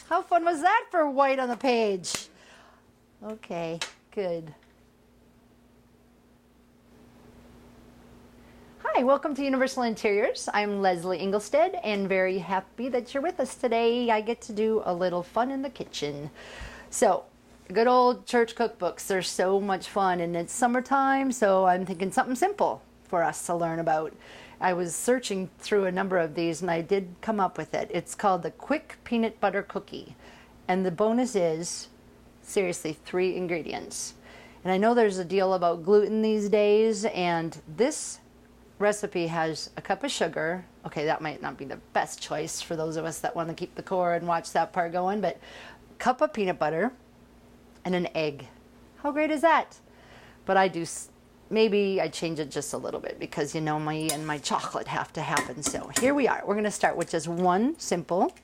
How fun was that for white on the page? Okay, good. Hi, welcome to Universal Interiors. I'm Leslie Engelstead and very happy that you're with us today. I get to do a little fun in the kitchen. So, good old church cookbooks, they're so much fun, and it's summertime, so I'm thinking something simple for us to learn about. I was searching through a number of these and I did come up with it. It's called the Quick Peanut Butter Cookie. And the bonus is, seriously, 3 ingredients. And I know there's a deal about gluten these days, and this recipe has a cup of sugar. Okay, that might not be the best choice for those of us that want to keep the core and watch that part going, but a cup of peanut butter and an egg. How great is that? But I do, maybe I change it just a little bit because you know me and my chocolate have to happen. So here we are. We're going to start with just one simple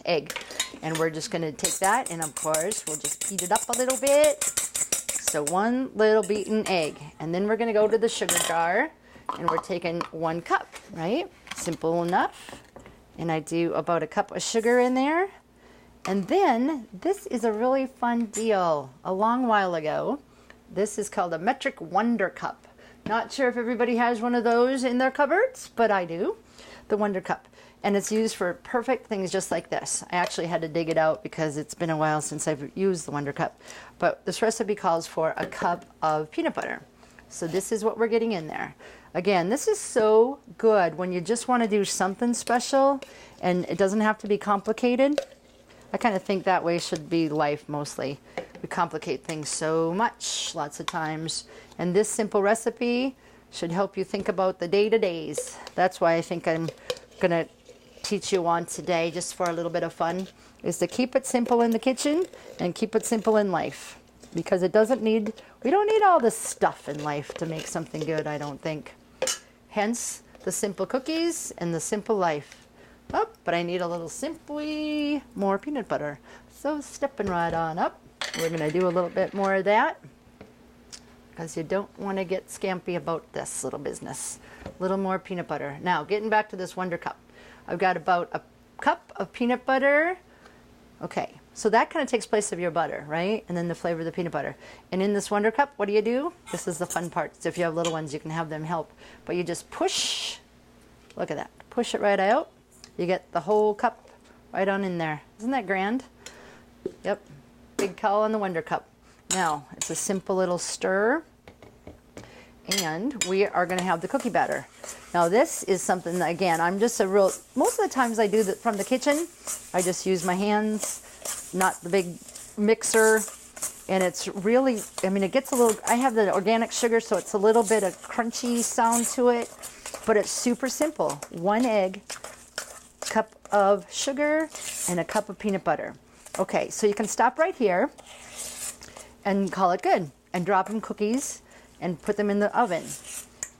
egg. And we're just going to take that, and of course, we'll just heat it up a little bit. So one little beaten egg. And then we're going to go to the sugar jar, and we're taking 1 cup, right? Simple enough. And I do about a cup of sugar in there. And then, this is a really fun deal. A long while ago, this is called a Metric Wonder Cup. Not sure if everybody has one of those in their cupboards, but I do. The Wonder Cup. And it's used for perfect things just like this. I actually had to dig it out because it's been a while since I've used the Wonder Cup. But this recipe calls for a cup of peanut butter. So this is what we're getting in there. Again, this is so good when you just want to do something special and it doesn't have to be complicated. I kind of think that way should be life mostly. We complicate things so much lots of times. And this simple recipe should help you think about the day-to-days. That's why I think I'm going to teach you on today, just for a little bit of fun, is to keep it simple in the kitchen and keep it simple in life. Because we don't need all this stuff in life to make something good, I don't think. Hence, the simple cookies and the simple life. Oh, but I need a little simply more peanut butter. So stepping right on up, we're going to do a little bit more of that, because you don't want to get scampy about this little business. A little more peanut butter. Now, getting back to this Wonder Cup. I've got about a cup of peanut butter. Okay, so that kind of takes place of your butter, right? And then the flavor of the peanut butter. And in this Wonder Cup, what do? This is the fun part. So if you have little ones, you can have them help. But you just push, look at that, push it right out. You get the whole cup right on in there. Isn't that grand? Yep, big call on the Wonder Cup. Now, it's a simple little stir. And we are going to have the cookie batter. Now this is something that, again, most of the times I do that from the kitchen. I just use my hands, not the big mixer. And it's really, it gets a little, I have the organic sugar, so it's a little bit of crunchy sound to it. But it's super simple. 1 egg, cup of sugar, and a cup of peanut butter. Okay, so you can stop right here and call it good. And drop in cookies and put them in the oven.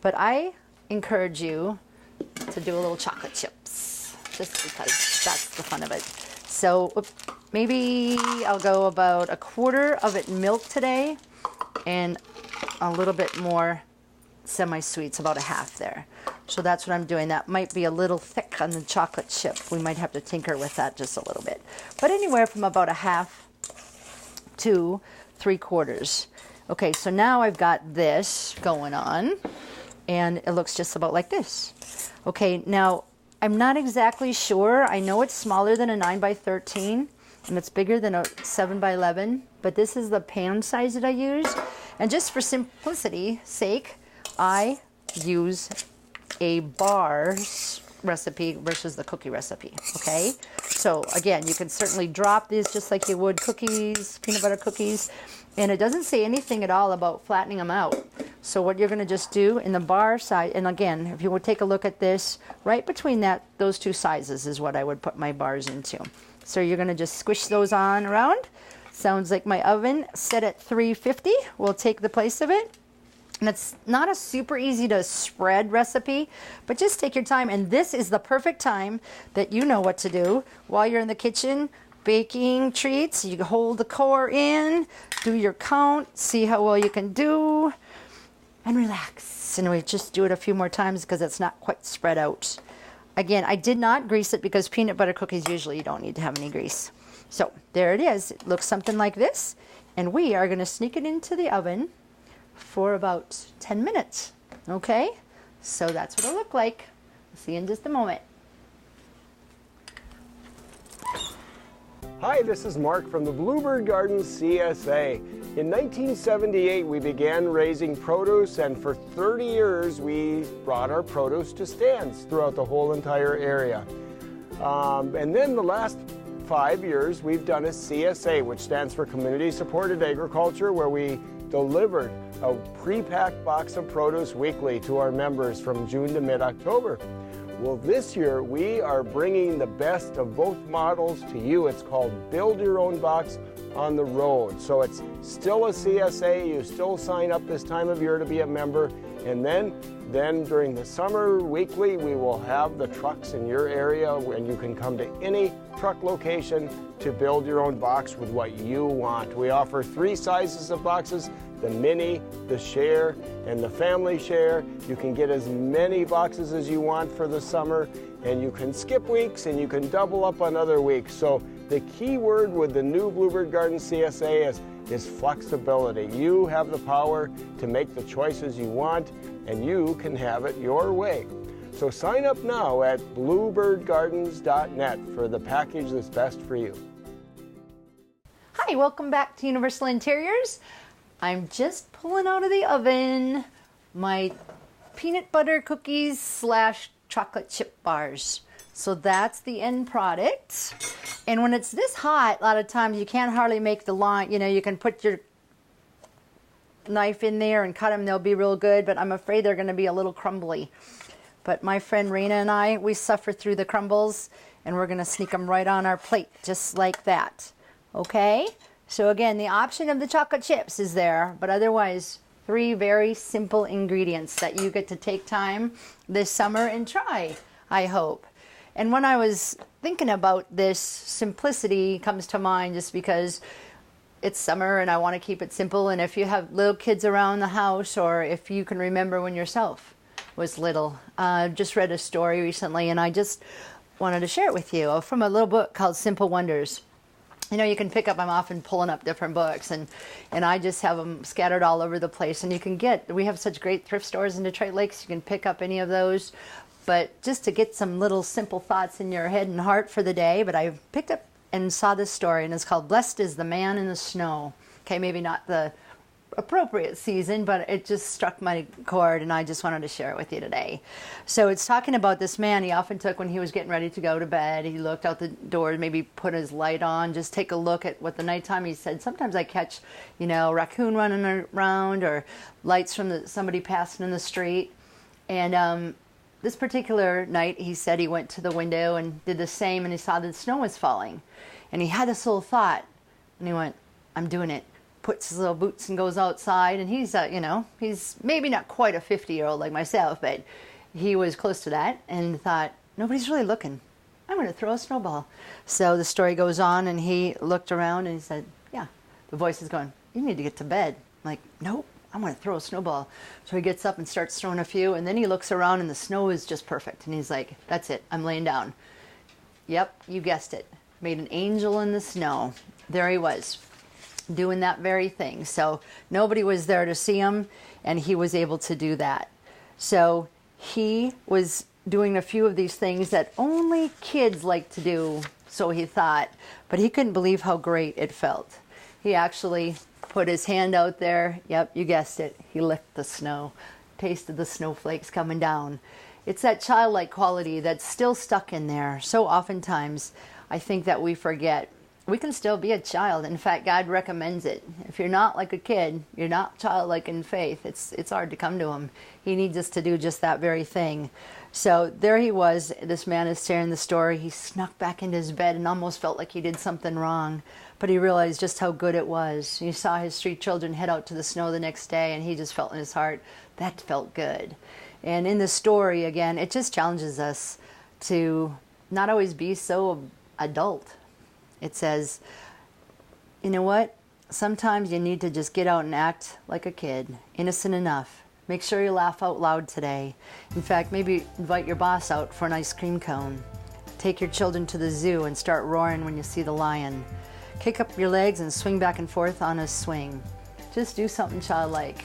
But I encourage you to do a little chocolate chips, just because that's the fun of it. So maybe I'll go about 1/4 of it milk today, and a little bit more semi-sweets, about 1/2 there. So that's what I'm doing. That might be a little thick on the chocolate chip. We might have to tinker with that just a little bit. But anywhere from about 1/2 to 3/4. Okay, so now I've got this going on, and it looks just about like this. Okay, now I'm not exactly sure. I know it's smaller than a 9x13, and it's bigger than a 7x11, but this is the pan size that I use. And just for simplicity's sake, I use a bars recipe versus the cookie recipe, okay? So again, you can certainly drop these just like you would cookies, peanut butter cookies. And it doesn't say anything at all about flattening them out. So what you're going to just do in the bar side, and again, if you would take a look at this, right between those 2 sizes is what I would put my bars into. So you're going to just squish those on around. Sounds like my oven set at 350 will take the place of it. And it's not a super easy to spread recipe, but just take your time. And this is the perfect time that you know what to do while you're in the kitchen baking treats. You hold the core in, do your count, see how well you can do, and relax. And we just do it a few more times because it's not quite spread out. Again, I did not grease it because peanut butter cookies usually you don't need to have any grease. So there it is. It looks something like this. And we are going to sneak it into the oven for about 10 minutes. Okay? So that's what it'll look like. See you in just a moment. Hi, this is Mark from the Bluebird Gardens CSA. In 1978, we began raising produce, and for 30 years, we brought our produce to stands throughout the whole entire area. And then the last 5 years, we've done a CSA, which stands for Community Supported Agriculture, where we delivered a pre-packed box of produce weekly to our members from June to mid-October. Well, this year we are bringing the best of both models to you. It's called Build Your Own Box on the Road. So it's still a CSA. You still sign up this time of year to be a member. And then during the summer weekly, we will have the trucks in your area, and you can come to any truck location to build your own box with what you want. We offer 3 sizes of boxes: the mini, the share, and the family share. You can get as many boxes as you want for the summer, and you can skip weeks and you can double up on other weeks. So the key word with the new Bluebird Garden CSA is flexibility. You have the power to make the choices you want, and you can have it your way. So sign up now at bluebirdgardens.net for the package that's best for you. Hi, welcome back to Universal Interiors. I'm just pulling out of the oven my peanut butter cookies / chocolate chip bars. So that's the end product. And when it's this hot, a lot of times you can't hardly make the line. You know, you can put your knife in there and cut them. They'll be real good, but I'm afraid they're going to be a little crumbly. But my friend Raina and I, we suffer through the crumbles, and we're going to sneak them right on our plate, just like that. Okay? So again, the option of the chocolate chips is there, but otherwise 3 very simple ingredients that you get to take time this summer and try, I hope. And when I was thinking about this, simplicity comes to mind just because it's summer and I want to keep it simple. And if you have little kids around the house, or if you can remember when yourself was little, I just read a story recently and I just wanted to share it with you from a little book called Simple Wonders. You know, you can pick up, I'm often pulling up different books, and I just have them scattered all over the place. And you can we have such great thrift stores in Detroit Lakes, you can pick up any of those. But just to get some little simple thoughts in your head and heart for the day, but I picked up and saw this story, and it's called Blessed is the Man in the Snow. Okay, maybe not the appropriate season, but it just struck my chord, and I just wanted to share it with you today. So it's talking about this man he often took when he was getting ready to go to bed. He looked out the door, maybe put his light on, just take a look at what the nighttime. He said, sometimes I catch, you know, raccoon running around or lights from somebody passing in the street. And this particular night, he said he went to the window and did the same, and he saw that the snow was falling. And he had this little thought, and he went, I'm doing it. Puts his little boots and goes outside, and he's, you know, he's maybe not quite a 50-year-old like myself, but he was close to that, and thought, nobody's really looking. I'm going to throw a snowball. So the story goes on, and he looked around, and he said, yeah. The voice is going, you need to get to bed. I'm like, nope, I'm going to throw a snowball. So he gets up and starts throwing a few, and then he looks around, and the snow is just perfect. And he's like, that's it, I'm laying down. Yep, you guessed it. Made an angel in the snow. There he was, doing that very thing. So nobody was there to see him, and he was able to do that. So he was doing a few of these things that only kids like to do, so he thought, but he couldn't believe how great it felt. He actually put his hand out there. Yep, you guessed it. He licked the snow, tasted the snowflakes coming down. It's that childlike quality that's still stuck in there. So oftentimes, I think that we forget we can still be a child. In fact, God recommends it. If you're not like a kid, you're not childlike in faith, it's hard to come to him. He needs us to do just that very thing. So there he was. This man is sharing the story. He snuck back into his bed and almost felt like he did something wrong. But he realized just how good it was. He saw his 3 children head out to the snow the next day, and he just felt in his heart, that felt good. And in the story, again, it just challenges us to not always be so adult. It says, you know what? Sometimes you need to just get out and act like a kid, innocent enough. Make sure you laugh out loud today. In fact, maybe invite your boss out for an ice cream cone. Take your children to the zoo and start roaring when you see the lion. Kick up your legs and swing back and forth on a swing. Just do something childlike.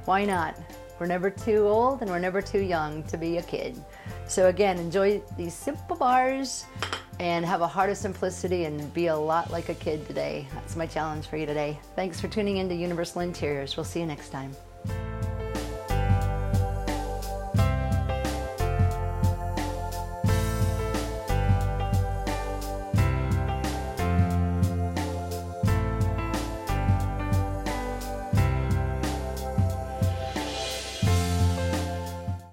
Why not? We're never too old and we're never too young to be a kid. So again, enjoy these simple bars and have a heart of simplicity and be a lot like a kid today. That's my challenge for you today. Thanks for tuning in to Universal Interiors. We'll see you next time.